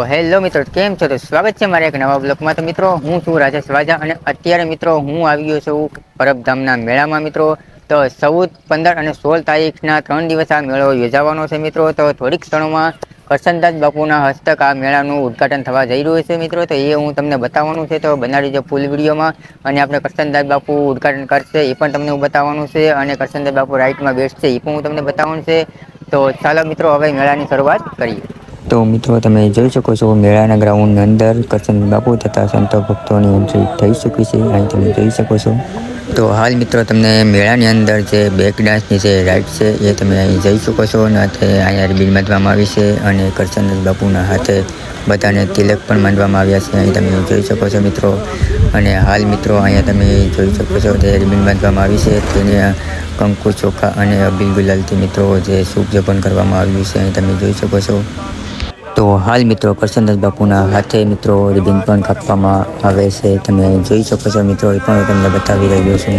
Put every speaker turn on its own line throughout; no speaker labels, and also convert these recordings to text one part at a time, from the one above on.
Hello મિત્રો, કેમ છો? તો સ્વાગત છે મારા એક નવા બ્લોગમાં. તો મિત્રો, હું છું રાજેશ વાજા અને અત્યારે મિત્રો હું આવી ગયો છું પરબધામના મેળામાં મિત્રો. તો 14, 15 અને 16 તારીખના 3 દિવસ આ મેળો યોજાવાનો છે મિત્રો. તો થોડીક ક્ષણોમાં કરસનદાસ બાપુના હસ્તક આ મેળાનું ઉદ્ઘાટન થવા જઈ રહ્યું છે મિત્રો. તો એ હું તમને બતાવવાનું છે, તો બનાવી દેજો ફૂલ વિડીયોમાં. અને આપણે કરસનદાસ બાપુ ઉદ્ઘાટન કરશે એ પણ તમને હું બતાવવાનું છે, અને કરસનદાસ બાપુ રાઈટમાં બેસશે એ પણ હું તમને બતાવવાનું છે. તો ચાલો મિત્રો, હવે મેળાની શરૂઆત કરીએ. તો મિત્રો, તમે જોઈ શકો છો મેળાના ગ્રાઉન્ડની અંદર કરસનદાસ બાપુ તથા સંતો ભક્તોની એન્ટ્રી થઈ ચૂકી છે. અહીં તમે જોઈ શકો છો. તો હાલ મિત્રો, તમને મેળાની અંદર જે બ્રેક ડાન્સની જે રાઇડ છે એ તમે અહીં જઈ શકો છો. અને અહીંયા રિબીન બાંધવામાં આવી છે અને કરસનદાસ બાપુના હાથે બધાને તિલક પણ માંડવામાં આવ્યા છે. અહીં તમે જોઈ શકો છો મિત્રો. અને હાલ મિત્રો, અહીંયા તમે જોઈ શકો છો તે રિબીન બાંધવામાં આવી છે, તેને કંકુ ચોખા અને અબીલ ગુલાલથી મિત્રો જે શુભ જપન કરવામાં આવ્યું છે અહીં તમે જોઈ શકો છો. તો હાલ મિત્રો, કરસનદાસ બાપુના હાથે મિત્રો રિબીન પણ કાપવામાં આવે છે, તમે જોઈ શકો છો મિત્રો. એ પણ તમને બતાવી રહ્યો છું.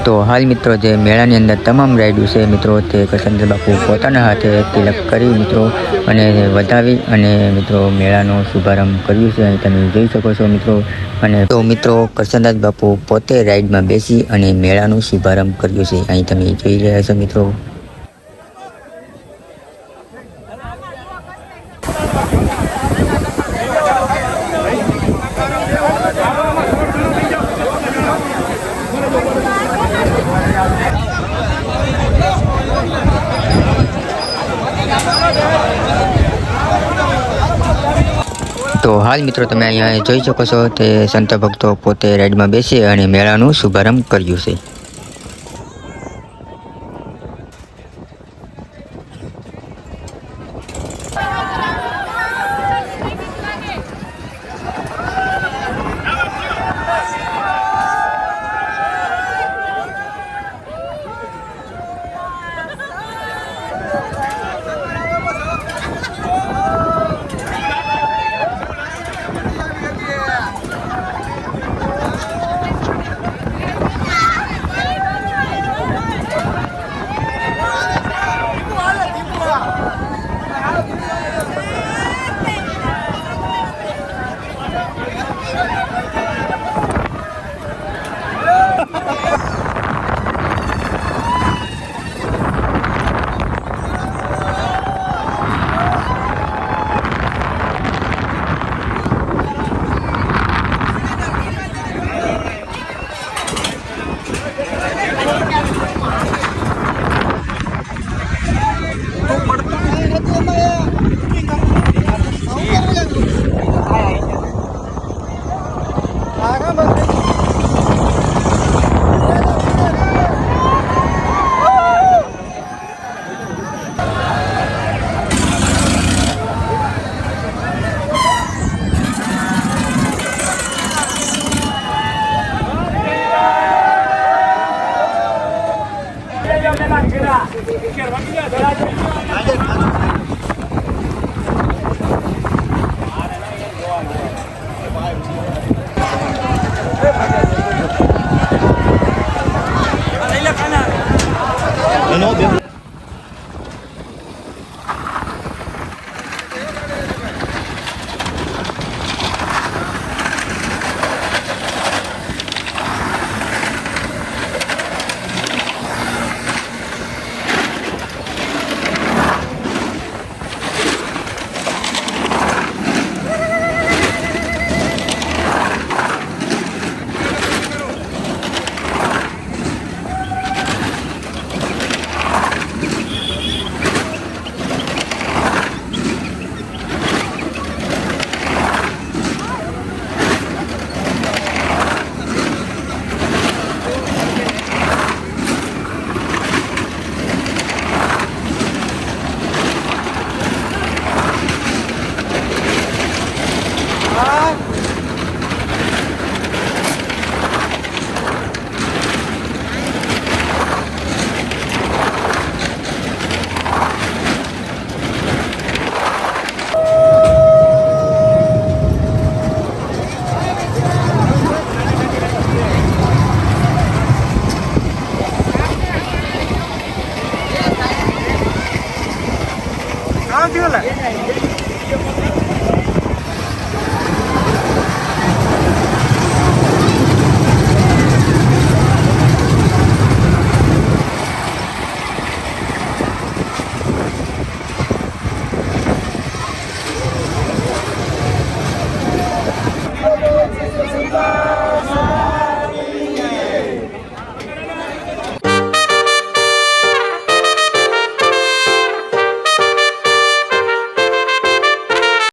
તો હાલ મિત્રો, જે મેળાની અંદર તમામ રાઈડો છે મિત્રો, તે કરસનદાસ બાપુ પોતાના હાથે તિલક કરી મિત્રો અને વધાવી અને મિત્રો મેળાનો શુભારંભ કર્યું છે. અહીં તમે જોઈ શકો છો મિત્રો. અને તો મિત્રો, કરસનદાસ બાપુ પોતે રાઈડમાં બેસી અને મેળાનો શુભારંભ કર્યું છે. અહીં તમે જોઈ રહ્યા છો મિત્રો. તો હાલ મિત્રો, તમે અહીંયા જોઈ શકો છો તે સંત ભક્તો પોતે રાઈડમાં બેસી અને મેળાનું શુભારંભ કર્યું છે.